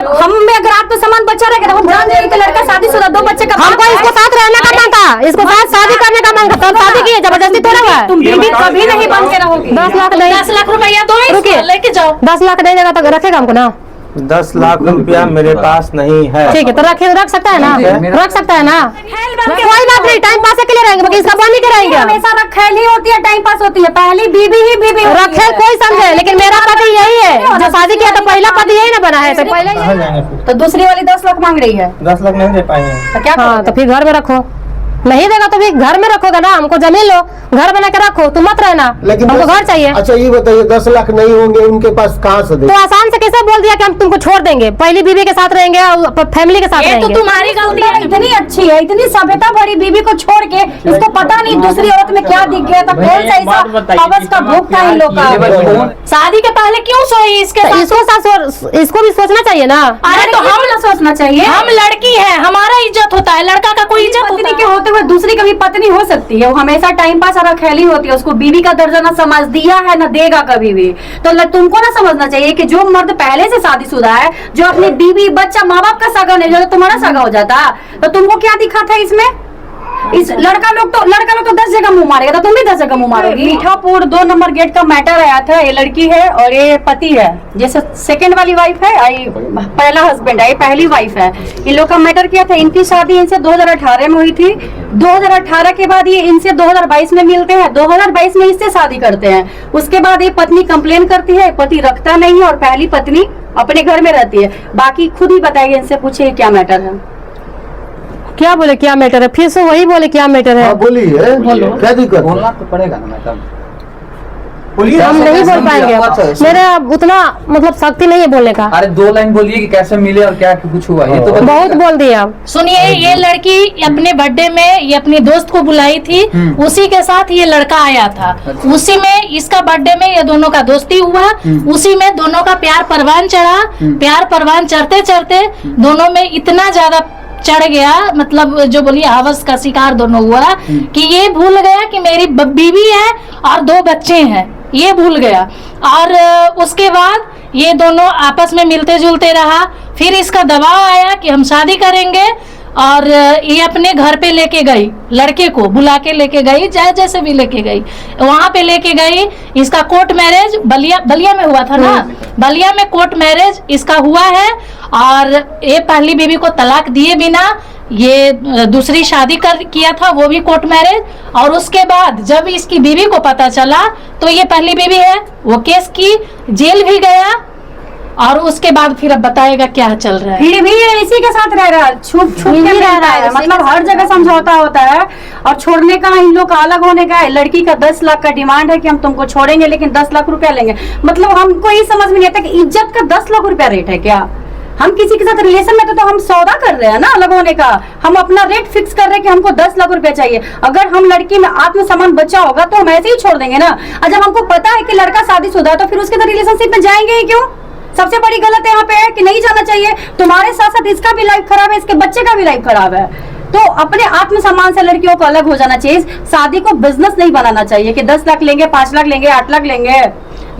हम में अगर आपका सामान बचा रहेगा हम जान जाएंगे कि लड़का शादीशुदा 2 बच्चे का हमको इसके साथ रहने का मन था, इसको साथ शादी करने का मन था, तब शादी की, जबरदस्ती थोड़ा हुआ। तुम बीवी कभी नहीं बन के रहोगी। 10 लाख नहीं, 10 लाख रुपया दो, रुकिए, लेके जाओ। 10 लाख नहीं देगा तो रखेगा हमको ना। 10 लाख रुपया मेरे पास नहीं है। ठीक है, तो रख सकता है ना, रख सकता है ना, कोई बात नहीं, टाइम पास के लिए रहेंगे, बाकी इसका बन ही के रहेंगे। हमेशा रखेल ही होती है, टाइम पास होती है, पहली बीवी ही बीवी रखेल कोई समझे, लेकिन मेरा पति यही है जो शादी किया तो पहला पति यही ना बना है, तो पहले तो दूसरी वाली 10 लाख मांग रही है। 10 लाख नहीं दे पाएंगे तो क्या हाँ, तो फिर घर में रखो, नहीं देगा तो फिर घर में रखोगे ना, हमको जमीन लो, घर बना के रखो, तुम मत रहना, लेकिन हमको घर चाहिए। अच्छा ये बताइए 10 लाख नहीं होंगे उनके पास, कहाँ से तो देंगे? आसान से कैसे बोल दिया कि हम तुमको छोड़ देंगे, पहली बीवी के साथ रहेंगे और फैमिली के साथ ये तो रहेंगे। तुम्हारी गलती है। इतनी अच्छी है, इतनी सभ्यता भरी बीवी को छोड़ के इसको पता नहीं दूसरी औरत में क्या दिख गया था, कौन सा ऐसा हवस का भूख था इन लोग का। शादी के पहले क्यों सोई इसके तो साथ? इसको भी सोचना चाहिए ना। अरे तो हम सोचना चाहिए, हम लड़की है, हमारा इज्जत होता है, लड़का का कोई इज्जत पत्नी होता के है? होते हुए दूसरी कभी पत्नी हो सकती है, वो हमेशा टाइम पास और अकेली होती है, उसको बीवी का दर्जा ना समझ दिया है ना देगा कभी भी। तो तुमको ना समझना चाहिए कि जो मर्द पहले से शादीशुदा है, जो अपनी बीवी बच्चा माँ बाप का सगा नहीं, जो तुम्हारा सगा हो जाता, तो तुमको क्या दिखा था इसमें? इस लड़का लोग तो 10 जगह मुंह मारेगा, तो तुम भी 10 जगह मुंह मारोगी। मीठापुर 2 नंबर गेट का मैटर आया था, ये लड़की है और ये पति है, जैसे सेकंड वाली वाइफ है, पहला हस्बैंड है, ये पहली वाइफ है। इन लोग का मैटर किया था, इनकी शादी इनसे 2018 में हुई थी। 2018 के बाद ये इनसे 2022 में मिलते हैं, 2022 में इससे शादी करते हैं। उसके बाद ये पत्नी कंप्लेन करती है, पति रखता नहीं है और पहली पत्नी अपने घर में रहती है। बाकी खुद ही बताइए, इनसे पूछिए क्या मैटर है। क्या बोले क्या मैटर है, फिर से वही बोले क्या मैटर है। बोलिए, क्या दिक्कत? बोलना तो पड़ेगा ना मैडम। हम नहीं बोल पाएंगे, मेरा उतना मतलब शक्ति नहीं है बोलने का। अरे 2 लाइन बोलिए कि कैसे मिले और क्या कुछ हुआ, ये तो बहुत बोल दिया। सुनिए, ये लड़की अपने बर्थडे में ये अपनी दोस्त को बुलाई थी, उसी के साथ ये लड़का आया था, उसी में इसका बर्थडे में ये दोनों का दोस्ती हुआ, उसी में दोनों का प्यार परवान चढ़ा। प्यार परवान चढ़ते चढ़ते दोनों में इतना ज्यादा चढ़ गया, मतलब जो बोलिए हवस का शिकार दोनों हुआ कि ये भूल गया कि मेरी बीवी है और 2 बच्चे हैं, ये भूल गया। और उसके बाद ये दोनों आपस में मिलते जुलते रहा। फिर इसका दबाव आया कि हम शादी करेंगे, और ये अपने घर पे लेके गई, लड़के को बुला के लेके गई, चाहे जैसे भी लेके गई, वहां पे लेके गई। इसका कोर्ट मैरिज बलिया में हुआ था ना, बलिया में कोर्ट मैरिज इसका हुआ है। और ये पहली बीवी को तलाक दिए बिना ये दूसरी शादी किया था, वो भी कोर्ट मैरिज। और उसके बाद जब इसकी बीवी को पता चला तो ये पहली बीवी है, वो केस की, जेल भी गया। और उसके बाद फिर अब बताएगा क्या चल रहा है। फिर भी ये इसी के साथ रह रहा है, छुप के रह रहा है, मतलब हर जगह समझौता होता है। और छोड़ने का इन लोग का अलग होने का है। लड़की का 10 लाख का डिमांड है कि हम तुमको छोड़ेंगे, लेकिन 10 लाख रुपया लेंगे। मतलब हमको ये समझ में नहीं आता कि इज्जत का 10 लाख रुपया रेट है क्या? हम किसी के साथ रिलेशन में तो हम सौदा कर रहे हैं ना अलग होने का, हम अपना रेट फिक्स कर रहे हैं कि हमको 10 लाख रुपया चाहिए। अगर हम लड़की में आत्मसम्मान बचा होगा तो हम ऐसे ही छोड़ देंगे ना। और जब हमको पता है कि लड़का शादीशुदा है तो फिर उसके साथ रिलेशनशिप में जाएंगे ही क्यों? सबसे बड़ी गलत यहाँ पे है कि नहीं जाना चाहिए। तुम्हारे साथ साथ इसका भी लाइफ खराब है, इसके बच्चे का भी लाइफ खराब है। तो अपने आत्मसम्मान से लड़कियों को अलग हो जाना चाहिए। शादी को बिजनेस नहीं बनाना चाहिए कि 10 लाख लेंगे, 5 लाख लेंगे, 8 लाख लेंगे।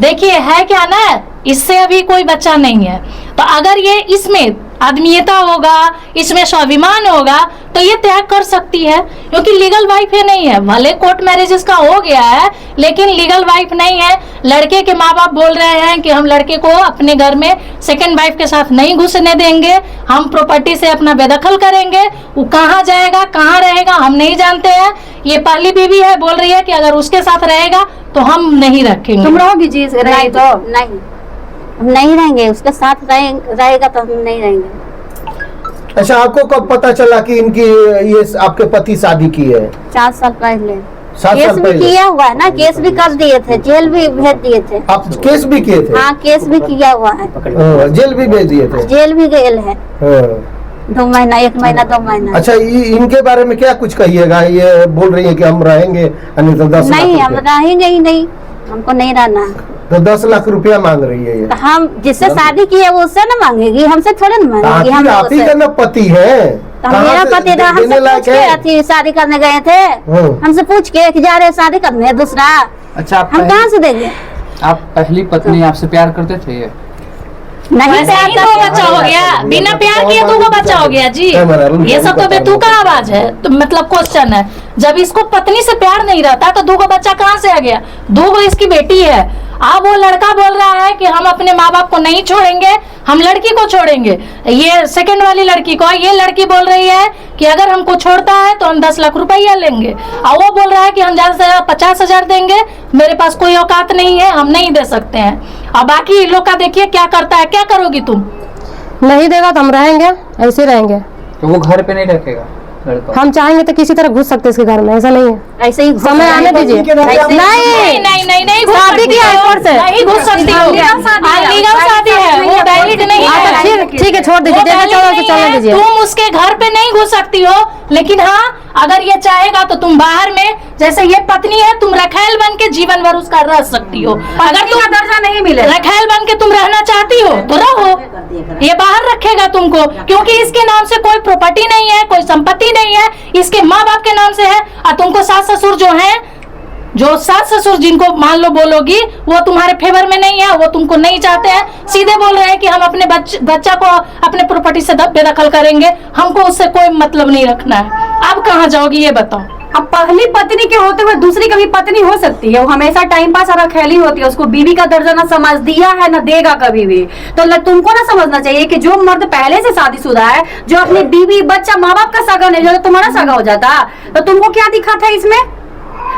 देखिए है क्या ना, इससे अभी कोई बच्चा नहीं है, तो अगर ये इसमें आदमीयता होगा, इसमें स्वाभिमान होगा तो ये त्याग कर सकती है, क्योंकि लीगल वाइफ है नहीं है। भले कोर्ट मैरिज इसका हो गया है लेकिन लीगल वाइफ नहीं है। लड़के के माँ बाप बोल रहे हैं कि हम लड़के को अपने घर में सेकंड वाइफ के साथ नहीं घुसने देंगे, हम प्रॉपर्टी से अपना बेदखल करेंगे। वो कहाँ जाएगा, कहाँ रहेगा, हम नहीं जानते हैं। ये पहली बीवी है, बोल रही है कि अगर उसके साथ रहेगा तो हम नहीं रखेंगे। तुम रहोगी जी रहे तो? नहीं, हम नहीं रहेंगे, उसके साथ रहेगा तो हम नहीं रहेंगे। अच्छा, आपको कब पता चला कि इनकी ये आपके पति शादी की है? 4 साल पहले। 7 केस साल भी पहले किया हुआ है ना, केस भी कर दिए थे, जेल भी भेज दिए थे। आप केस भी किए थे? हाँ, केस भी किया हुआ है, जेल भी भेज दिए थे? जेल भी गए है। 2 महीना, 1 महीना, 2 महीना। अच्छा, इनके बारे में क्या कुछ कहिएगा? ये बोल रही है कि हम रहेंगे तो 10 नहीं, लाख हम रहेंगे ही नहीं, हमको नहीं रहना। तो 10 लाख रुपया मांग रही है ये। तो हम जिससे शादी की है वो उससे न मांगेगी, हमसे थोड़े न मांगेगी। हम आप ही का ना पति है, तो मेरा पति था, हमसे पूछ के अथी शादी करने गए थे, हमसे पूछ के कि जा रहे शादी करने दूसरा। अच्छा, हम कहाँ से देंगे? आप पहली पत्नी आपसे प्यार करते थे? ये नहीं वैसे ही दो बच्चा हो गया, बिना प्यार किए दो बच्चा हो गया जी। ये सब तो बेतुका आवाज है, तो मतलब क्वेश्चन है। जब इसको पत्नी से प्यार नहीं रहता तो दो बच्चा कहाँ से आ गया? दो इसकी बेटी है। अब वो लड़का बोल रहा है कि हम अपने माँ बाप को नहीं छोड़ेंगे, हम लड़की को छोड़ेंगे। ये सेकंड वाली लड़की को, ये लड़की बोल रही है कि अगर हमको छोड़ता है तो हम 10 लाख रुपया लेंगे, और वो बोल रहा है कि हम ज्यादा से ज्यादा 50,000 देंगे, मेरे पास कोई औकात नहीं है, हम नहीं दे सकते हैं। और बाकी लोग का देखिए क्या करता है। क्या करोगी तुम? नहीं देगा तो हम रहेंगे, ऐसे रहेंगे। तो वो घर पे नहीं रखेगा लड़का? हम चाहेंगे तो किसी तरह घुस सकते हैं इसके घर में, ऐसा नहीं है। ऐसे ही समय आने दीजिए। नहीं नहीं नहीं नहीं घुस शादी सकती की हो, हाईकोर्ट से नहीं घुस सकती हो। लीगल शादी है, वो वैलिड नहीं है। ठीक है, छोड़ दीजिए, जैसे चलो वैसे चलने दीजिए। तुम उसके घर पे नहीं घुस सकती हो, लेकिन हाँ अगर ये चाहेगा तो तुम बाहर में, जैसे ये पत्नी है, तुम रखैल बन के जीवन भर उसका रह सकती हो। अगर तुम दर्जा नहीं मिले, रखैल बन के तुम रहना चाहती हो तो रहो, ये बाहर रखेगा तुमको, क्योंकि इसके नाम से कोई प्रॉपर्टी नहीं है, कोई संपत्ति नहीं है, इसके माँ बाप के नाम से है। और तुमको सास ससुर जो है, जो सास ससुर जिनको मान लो बोलोगी, वो तुम्हारे फेवर में नहीं है, वो तुमको नहीं चाहते हैं। सीधे बोल रहे हैं कि हम अपने बच्चा को अपने प्रॉपर्टी से बेदखल करेंगे, हमको उससे कोई मतलब नहीं रखना है। अब कहाँ जाओगी ये बताओ? अब पहली पत्नी के होते हुए दूसरी कभी पत्नी हो सकती है? वो हमेशा टाइम पास और खेली होती है, उसको बीवी का दर्जा ना समझ दिया है ना देगा कभी भी। तो तुमको ना समझना चाहिए कि जो मर्द पहले से शादीशुदा है, जो अपनी बीवी बच्चा माँ बाप का सगा नहीं, जो तुम्हारा सगा हो जाता, तो तुमको क्या दिखा था इसमें?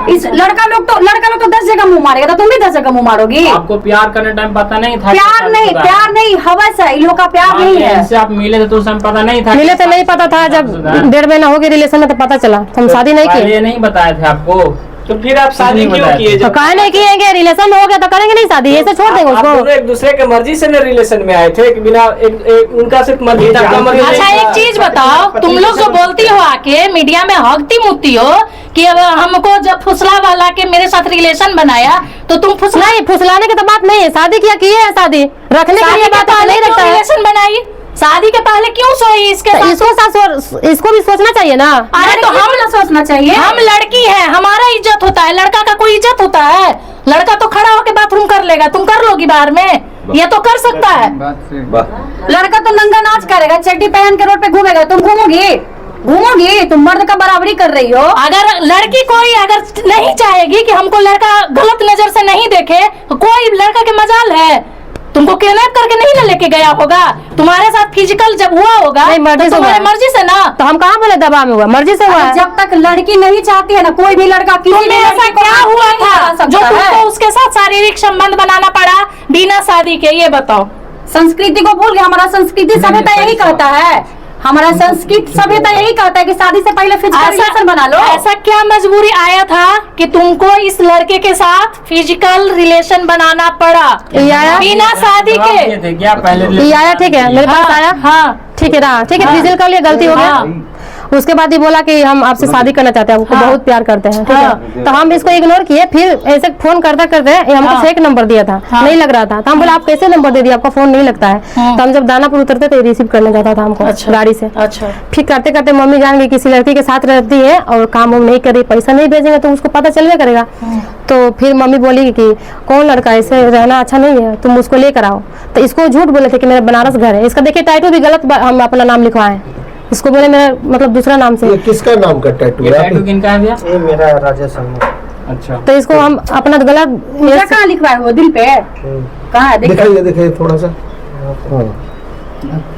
इस लड़का लोग तो 10 जगह मुंह मारेगा, तो तुम भी 10 जगह मुंह मारोगी। आपको प्यार करने टाइम पता नहीं था? प्यार नहीं हवस है, इन लोग का प्यार नहीं है। इससे आप मिले थे तो उस समय पता नहीं था? मिले तो नहीं पता था, जब 1.5 महीना हो गया रिलेशन में तो पता चला। हम शादी नहीं किए, ये नहीं बताया थे आपको? तो फिर आप शादी क्यों किए? तो काहे नहीं किएंगे? रिलेशन हो गया तो करेंगे नहीं शादी, ऐसे छोड़ देंगे आप उसको। दोनों एक दूसरे के मर्जी से न रिलेशन में आए थे कि बिना उनका सिर्फ मर्जी था, आपका मर्जी अच्छा नहीं एक था। चीज बताओ, तुम लोग जो बोलती हो आके मीडिया में हकती मुत्ती हो कि अब हमको जब फुसला वाला के मेरे साथ रिलेशन बनाया तो तुम फुसला नहीं, फुसलाने की तो बात नहीं है, शादी किया किए है, शादी रखने के लिए बात नहीं रखता है। रिलेशन बनाई, शादी के पहले क्यों सोई इसके साथ? इसको भी सोचना चाहिए ना। अरे तो हम ना सोचना चाहिए, हम लड़की है, हमारा इज्जत होता है, लड़का का कोई इज्जत होता है? लड़का तो खड़ा होके बाथरूम कर लेगा, तुम कर लोगी बाहर में? ये तो कर सकता है। लड़का तो नंगा नाच करेगा, चड्डी पहन के रोड पे घूमेगा, तुम घूमोगी? तुम मर्द का बराबरी कर रही हो। अगर लड़की कोई अगर नहीं चाहेगी कि हमको लड़का गलत नजर से नहीं देखे, तो कोई लड़का के मजाल है, तुमको किडनैप करके नहीं ना लेके गया होगा, तुम्हारे साथ फिजिकल जब हुआ होगा मर्जी तो तुम्हारी मर्जी से ना। तो हम कहाँ बोले दबा में हुआ, मर्जी से हुआ। जब तक लड़की नहीं चाहती है ना, कोई भी लड़का किसी भी ऐसा लड़की को क्या हुआ नहीं था करा जो सकता तुमको है। उसके साथ शारीरिक संबंध बनाना पड़ा बिना शादी के? ये बताओ। संस्कृति को भूल गया। हमारा संस्कृति सभ्यता यही कहता है, हमारा संस्कृत सभ्यता यही कहता है कि शादी से पहले फिजिकल रिलेशन बना लो। ऐसा क्या मजबूरी आया था कि तुमको इस लड़के के साथ फिजिकल रिलेशन बनाना पड़ा बिना शादी के? क्या पहले ये आया, ठीक है, मेरे पास आया, हाँ ठीक है रहा, ठीक है, फिजिकल का लिए गलती हो गया। उसके बाद ये बोला कि हम आपसे शादी करना चाहते हैं, आपको बहुत प्यार करते हैं, ठीक है। तो हम इसको इग्नोर किए, फिर ऐसे फोन करते करते ये हमको फेक नंबर दिया था, नहीं लग रहा था, तो हम बोले आप कैसे नंबर दे दिया, आपका फोन नहीं लगता है। तो हम जब दानापुर उतरते थे रिसीव करने जाता था हमको गाड़ी से। अच्छा, फिर करते करते मम्मी जान गई किसी लड़की के साथ रहती है और काम वाम नहीं कर रही, पैसा नहीं भेजेंगे तो उसको पता चलवे करेगा। तो फिर मम्मी बोली कि कौन लड़का, ऐसे रहना अच्छा नहीं है, तुम उसको लेकर आओ। तो इसको झूठ बोले थे कि मेरा बनारस घर है। इसका देखिए टैटू भी गलत हम अपना नाम लिखवाए, इसको बोले मेरा मतलब दूसरा नाम से। ये किसका नाम का टैटू है? टैटू किनका है भैया? ये मेरा राजेश शर्मा। अच्छा, तो इसको हम अपना गलत कहाँ लिखवाए हो? दिल पे कहाँ है? दिखाइए थोड़ा सा।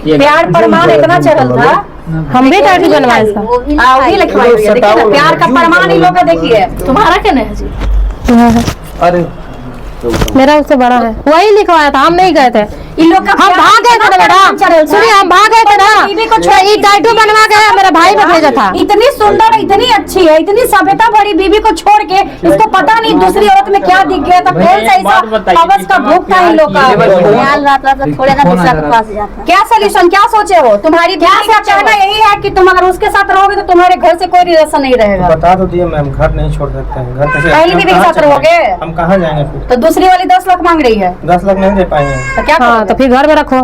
प्यार प्रमाण इतना चढ़ल था, हम भी टैटू बनवाए इसका। वही लिखवाई हुई है, देखिए ना, प्यार का प्रमाण इन लोग का देखिए। तुम्हारा क्या है जी? अरे मेरा उससे बड़ा है, वही लिखवाया था, हम नहीं गए थे। इन लोग का हम भाग गए थे ना मैडम, सुनिए हम भाग गए थे ना, ये टैटू बनवा के मेरा भाई को भेजा था। इतनी सुंदर, इतनी अच्छी है, इतनी सभ्यता भरी बीवी को छोड़ के इसको पता नहीं दूसरी औरत में क्या दिख गया था। कौन सा ऐसा अवस का भूख था इन लोग का? ख्याल रहता तो थोड़े ना दूसरा के पास जाता। क्या सोल्यूशन, क्या सोचे हो? तुम्हारी क्या चाहना यही है कि तुम अगर उसके साथ रहोगे तो तुम्हारे घर से कोई रिलेशन नहीं रहेगा। बता तो दिए मैम, घर नहीं छोड़ सकते हैं। घर कैसे? पहली बीवी के साथ रहोगे हम कहाँ जाएंगे फिर? तो दूसरी वाली 10 लाख मांग रही है, 10 लाख नहीं दे पाएंगे। तो क्या हाँ, करोगे? तो फिर घर में रखो।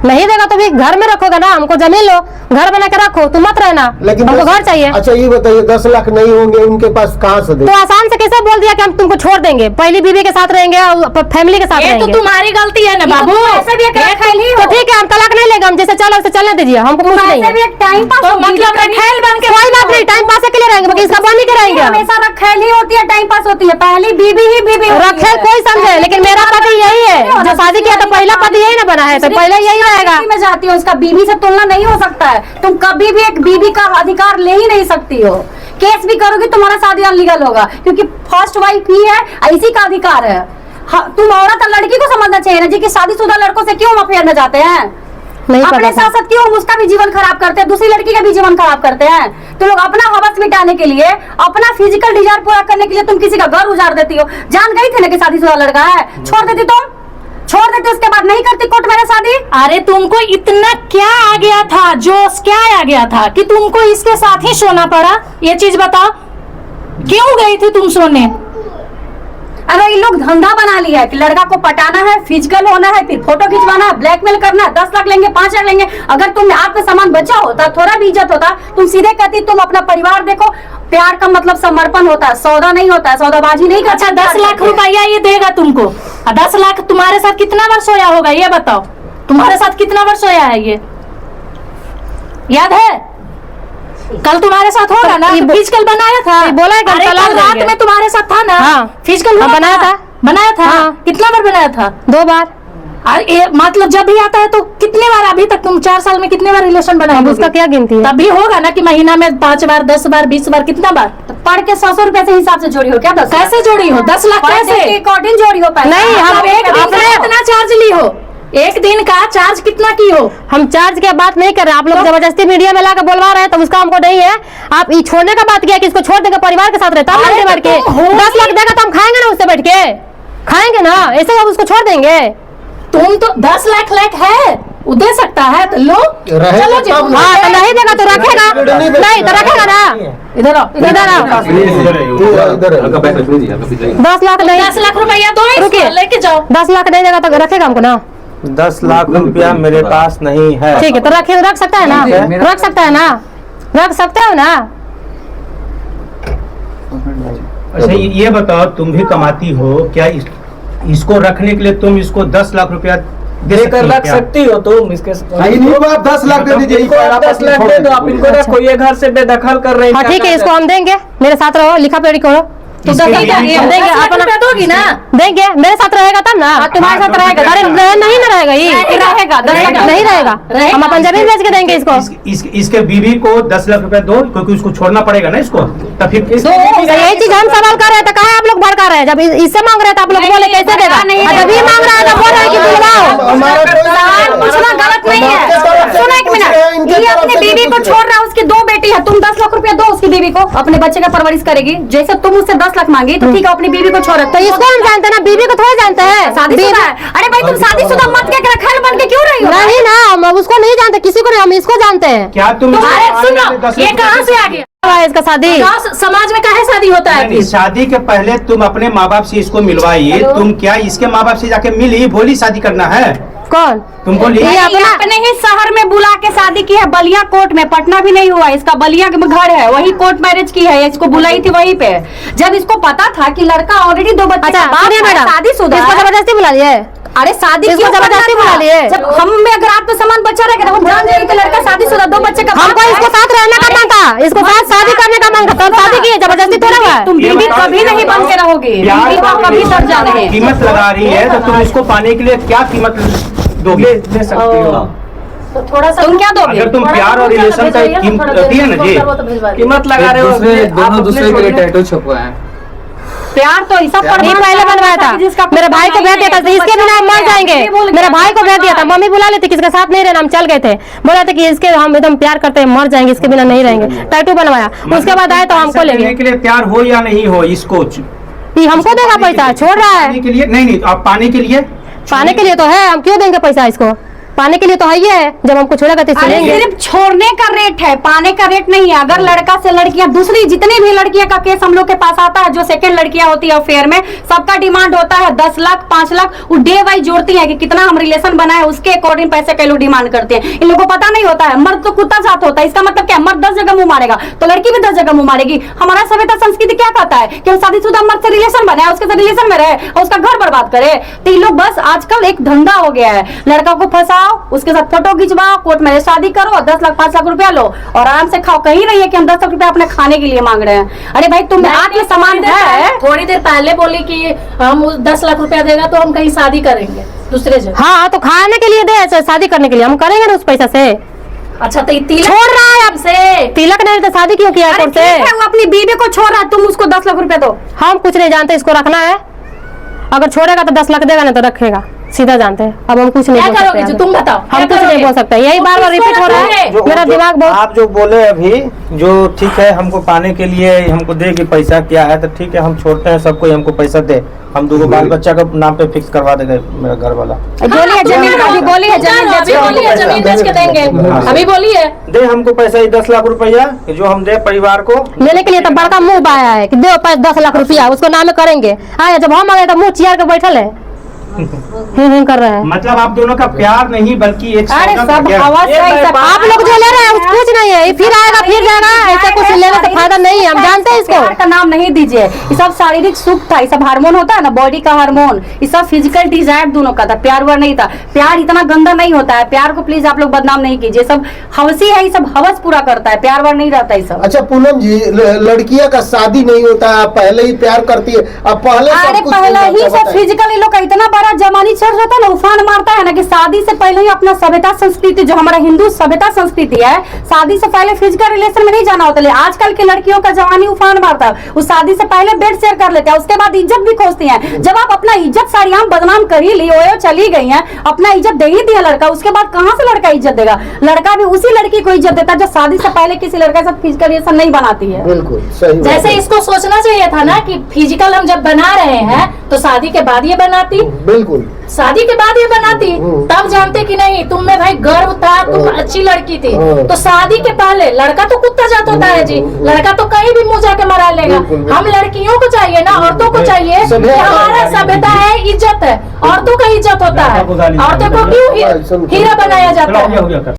नहीं देगा तो भी घर में रखोगे ना, हमको जमीन लो, घर बना के रखो, तुम मत रहना, लेकिन हमको घर चाहिए। अच्छा ये बताइए 10 लाख नहीं होंगे उनके पास, कहाँ से दे? तो आसान से कैसे बोल दिया कि हम तुमको छोड़ देंगे, पहली बीवी के साथ रहेंगे और फैमिली के साथ ये तो रहेंगे। तुम्हारी गलती है ना बाबू। तो ठीक है, हम तलाक नहीं लेंगे, हम जैसे चलो वैसे चलने दीजिए, हमको कुछ नहीं है। टाइम पास तो मतलब रखेल बन के कोई बात नहीं, टाइम पास के लिए रहेंगे, बाकी इसका बन के रहेंगे। हमेशा रखेल ही होती है, टाइम पास होती है, पहली बीबी ही बीबी होती है। रखेल कोई समझे, लेकिन मेरा पति यही है, जो शादी किया तो पहला पति यही ना बना है, तो पहले यही रहेगा। में जाती हो, उसका बीबी से तुलना नहीं हो सकता है। तुम कभी भी एक बीबी का अधिकार ले ही नहीं सकती हो। केस भी करोगे तुम्हारा शादी अनलीगल होगा, क्योंकि फर्स्ट वाइफ ही है, इसी का अधिकार है। तुम औरत और लड़की को समझना चाहिए ना जी कि शादीशुदा लड़कों से क्यों अफेयर में जाते हैं, नहीं अपने पता साथ साथ क्यों उसका भी जीवन खराब करते हैं, दूसरी लड़की का भी जीवन खराब करते हैं। तुम लोग अपना हवस मिटाने के लिए, अपना फिजिकल डिजायर पूरा करने के लिए तुम किसी का घर उजाड़ देती हो। जान गई थी ना कि शादीशुदा लड़का है, छोड़ देती तुम, छोड़ देती, उसके बाद नहीं करती कोर्ट मेरा शादी। अरे तुमको इतना क्या आ गया था, जोश क्या आ गया था कि तुमको इसके साथ ही सोना पड़ा? ये चीज बताओ, क्यों गई थी तुम सोने? अरे ये लोग धंधा बना लिया है कि लड़का को पटाना है, फिजिकल होना है, फिर फोटो खिंचवाना है, ब्लैकमेल करना है, 10 लाख लेंगे, 5 लाख लेंगे। अगर तुम आत्मसम्मान बचा होता, थोड़ा भी इज्जत होता, तुम सीधे कहती तुम अपना परिवार देखो। प्यार का मतलब समर्पण होता है, सौदा नहीं होता है, सौदाबाजी नहीं करता। अच्छा 10 लाख रुपया ये देगा तुमको, 10 लाख तुम्हारे साथ कितना बार सोया होगा ये बताओ? तुम्हारे साथ कितना बार सोया है ये याद है? कल तुम्हारे साथ होगा ना, फिजिकल बनाया था, बोला है अरे कल रात में तुम्हारे साथ था ना, फिजिकल बनाया था, बनाया था। कितना बार बनाया था? 2 बार। अरे मतलब जब भी आता है तो कितने बार, अभी तक तुम 4 साल में कितने बार रिलेशन बनाए? उसका क्या गिनती है? तभी होगा ना कि महीना में 5 बार, 10 बार, 20 बार, कितना बार? तो पढ़ के 100 रुपए से हिसाब से जोड़ी हो क्या? 10 कैसे जोड़ी हो? 10 लाख कैसे? अकॉर्डिंग जोड़ी हो? नहीं, हम एक दिन का कितना चार्ज ली हो? एक दिन का चार्ज कितना की हो? हम चार्ज की बात नहीं कर रहे, आप लोग जबरदस्ती मीडिया में लाकर बोलवा रहे हैं, तो उसका हमको नहीं है। आप ये छोड़ने का बात किया कि इसको छोड़ देंगे, परिवार के साथ रहता है, बैठ के 10 लाख देगा तो हम खाएंगे ना, उससे बैठ के खाएंगे ना, ऐसे हम उसको छोड़ देंगे। तुम तो 10 लाख है, वो दे सकता है तो लो, चलो जी। हाँ तो नहीं देगा तो रखेगा, नहीं तो रखेगा ना। इधर आओ, इधर आओ। 10 लाख नहीं, 10 लाख रुपया दो, रुकिए, लेके जाओ। 10 लाख नहीं देगा तो रखेगा हमको ना। 10 लाख रुपया मेरे पास नहीं है। ठीक है तो रख सकता है ना, रख सकता है ना, रख सकते हो ना। अच्छा ये बताओ, तुम भी कमाती हो क्या? इसको रखने के लिए तुम इसको 10 लाख रुपया देकर रख सकती हो तुम इसके? इनको आप 10 लाख दे दीजिए, इनको आप 10 लाख दे दो, आप इनको रखो, ये घर से बेदखल कर रहे हैं। हाँ ठीक है, इसको हम देंगे, मेरे साथ रहो, लिखा पढ़ी करो, तो देंगे, अपना दोगी ना, देंगे, मेरे साथ रहेगा तब ना। तुम्हारे साथ रहेगा? अरे नहीं ना रहेगा, ये रहेगा, नहीं रहेगा, हम अपन जमीन बेच के देंगे इसको। इसके बीवी को 10 लाख रुपया दो, क्योंकि उसको छोड़ना पड़ेगा ना इसको, तब फिर यही चीज हम सवाल कर रहे हैं, तो कहा आप लोग भड़का रहे हैं? जब इससे मांग रहे हैं तो आप लोग बोले कैसे देगा, जब ये मांग रहा है तो बोल रहे हैं कि दिलवाओ। पूछना गलत नहीं है। सुनो एक मिनट, ये अपनी बीवी को छोड़ रहा है, उसकी 2 बेटी है, तुम 10 लाख रुपया दो उसकी बीवी को, अपने बच्चे का परवरिश करेगी। जैसे तुम उससे 10 लाख मांगी तो ठीक है, अपनी बीवी को छोड़, तो इसको हम जानते हैं ना, बीवी को थोड़ी जानते हैं। शादीशुदा है। अरे भाई तुम शादीशुदा मत के रखेल बन के क्यों रही हो? नहीं ना, हम उसको नहीं जानते, किसी को नहीं, हम इसको जानते हैं। क्या तुम सुनो, ये कहाँ से आ गया? इसका शादी समाज में काहे शादी होता है? नहीं, शादी के पहले तुम अपने माँ बाप से इसको मिलवाइए। तुम क्या इसके माँ बाप से जाके मिली, बोली शादी करना है? कौन? तुम बोली अपने ही शहर में बुला के शादी की है, बलिया कोर्ट में, पटना भी नहीं हुआ, इसका बलिया में घर है, वही कोर्ट मैरिज की है, इसको बुलाई थी वहीं पे। जब इसको पता था कि लड़का ऑलरेडी 2 बच्चे का बाप है, शादीशुदा है, इसको जबरदस्ती बुला लिए। अरे शादी इसको क्यों जबरदस्ती करना था? बुला लिए। जब हम में अगर आत्मसम्मान बच्चा रहेगा तो हम जान जाएंगे कि लड़का शादीशुदा 2 बच्चे का हमको बाप है। इसको साथ रहने का मन था, इसको साथ शादी करने का मन था, तब शादी की, जबरदस्ती थोड़ा हुआ है। तुम बीवी कभी नहीं बन के रहोगी, बीवी को कभी दर्जा नहीं। कीमत लगा रही है, तो तुम इसको पाने के लिए क्या कीमत दोगे? ले सकती हो। तो थोड़ा सा तुम क्या दोगे? अगर तुम प्यार और रिलेशन का कीमत होती है ना जी, कीमत लगा रहे हो, दोनों दूसरे के लिए टैटू छपवाए हैं। प्यार तो सब पर ये पहले बनवाया था, मेरे भाई को भेज दिया था, इसके बिना हम मर जाएंगे। मेरे भाई को भेज दिया था, मम्मी बुला लेती, किसके साथ नहीं रहना, हम चल गए थे, बोला था कि इसके हम एकदम प्यार करते हैं, मर जाएंगे, इसके बिना नहीं रहेंगे, टैटू बनवाया। उसके बाद आए तो हमको ले गए। के लिए प्यार हो या नहीं हो, इसको ये हमको देगा पैसा, छोड़ रहा है के लिए नहीं, आप पाने के लिए तो है, हम क्यों देंगे पैसा इसको? पाने के लिए तो है ही है, जब हमको छोड़ेगा तो अरे लेंगे। सिर्फ छोड़ने का रेट है, पाने का रेट नहीं है। अगर लड़का से लड़कियां, दूसरी जितनी भी लड़कियां का केस हम लोग के पास आता है, जो सेकंड लड़कियां होती है अफेयर में, सबका डिमांड होता है 10 लाख 5 लाख। वो डे वाइज जोड़ती है कि कितना हम रिलेशन बनाए, उसके अकॉर्डिंग पैसे के लोग डिमांड करते हैं। इन लोगों को पता नहीं होता है, मर्द तो कुत्ता साथ होता है। इसका मतलब क्या, मर्द 10 जगह मुंह मारेगा तो लड़की भी 10 जगह मुंह मारेगी। हमारा सभ्यता संस्कृति क्या कहता है कि हम शादीशुदा मर्द से रिलेशन बनाए, उसके साथ रिलेशन में रहे और उसका घर बर्बाद करे। तो ये लोग बस आजकल एक धंधा हो गया है, लड़का को फंसाओ, उसके साथ फोटो खिंचवाओ, कोर्ट में शादी करो, 10 लाख 5 लाख रुपया लो और आराम से खाओ। कहीं नहीं है कि हम 10 लाख रुपया अपने खाने के लिए मांग रहे हैं। अरे भाई तुम आत्म समान है। थोड़ी देर पहले बोली कि हम 10 लाख रुपया देगा तो हम कहीं शादी करेंगे दूसरे जगह। हाँ तो खाने के लिए दे, शादी करने के लिए हम करेंगे ना उस पैसा से। अच्छा तो तिलक छोड़ रहा है हमसे, तिलक नहीं तो शादी क्यों किया अरे कोर्ट ठीक से? है, वो अपनी बीवी को छोड़ रहा है, तुम उसको 10 लाख रुपया दो। हम कुछ नहीं जानते, इसको रखना है। अगर छोड़ेगा तो 10 लाख देगा, नहीं तो रखेगा, सीधा जानते हैं। अब हम कुछ नहीं क्या बोल करोगे सकते जो तुम बताओ, हम कुछ नहीं बोल सकते। यही बार बार रिपीट हो रहा है, मेरा दिमाग बहुत। आप जो बोले अभी, जो ठीक है हमको पाने के लिए हमको दे कि पैसा क्या है, तो ठीक है हम छोड़ते हैं सबको, हमको पैसा दे, हम 2 बाल बच्चा का नाम पे फिक्स करवा देगा मेरा घर वाला। बोलिए जमीन, अभी बोलिए जमीन अभी बोलिए जमीन बेच के देंगे, अभी बोलिए। दे हमको पैसा ही 10 लाख रुपया जो हम दे परिवार को। लेने के लिए तो बड़का मुंह बाया है कि दो 10 लाख रुपया उसको नाम करेंगे। आया जब हम आ गए तो मुंह चियार के बैठल है, कर रहा है। मतलब आप दोनों का प्यार नहीं बल्कि एक अरे सौदा सब का क्या? हवा से ही सब। आप लोग जो ले रहे हैं कुछ नहीं है, ये फिर आएगा फिर जाएगा, ऐसा कुछ लेने से फायदा नहीं है। हम जानते हैं इसको। प्यार का नाम नहीं दीजिए, ये सब शारीरिक सुख था, ये सब हार्मोन होता है ना, बॉडी का हार्मोन, ये सब फिजिकल डिजायर दोनों का था, प्यार वार नहीं था। प्यार इतना गंदा नहीं होता है, प्यार को प्लीज आप लोग बदनाम नहीं कीजिए। सब हवसी है, ये सब हवस पूरा करता है, प्यार वार नहीं रहता ये सब। अच्छा पूनम जी, लड़कियां का शादी नहीं होता है, पहले ही प्यार करती है, अब पहले सब अरे कुछ पहले हो ही जाता है, सब फिजिकल लोग का इतना बड़ा जमानी चढ़ जाता है ना, उफान मारता है ना कि शादी से पहले ही अपना सभ्यता संस्कृति, जो हमारा हिंदू सभ्यता संस्कृति है, शादी से पहले फिजिकल रिलेशन में नहीं जाना होता। लेकिन आजकल की लड़कियों का जवानी उफान मारता है, वो शादी से पहले बेड शेयर कर लेते हैं, उसके बाद इज्जत भी खोजती हैं। जब आप अपना इज्जत सारियाम बदनाम कर ही ली, ओयो चली गई हैं, अपना इज्जत दे ही दिया लड़का, उसके बाद कहाँ से लड़का इज्जत देगा? लड़का भी उसी लड़की को इज्जत देता है जो शादी से पहले किसी लड़के से फिजिकल रिलेशन नहीं बनाती है। बिल्कुल सही बात जैसे है। इसको सोचना चाहिए था ना कि फिजिकल हम जब बना रहे हैं तो शादी के बाद ये बनाती, बिल्कुल शादी के बाद ये बनाती, तब जानते कि नहीं तुम में भाई गर्व था, तुम अच्छी लड़की थी। तो शादी के पहले लड़का तो कुत्ता जात होता है जी, लड़का तो कहीं भी मुंह जाके मरा लेगा। हम लड़कियों को चाहिए ना, औरतों को चाहिए कि हमारा सभ्यता है, इज्जत है, औरतों का इज्जत होता है। औरतों को क्यों हीरा बनाया जाता है? हो गया।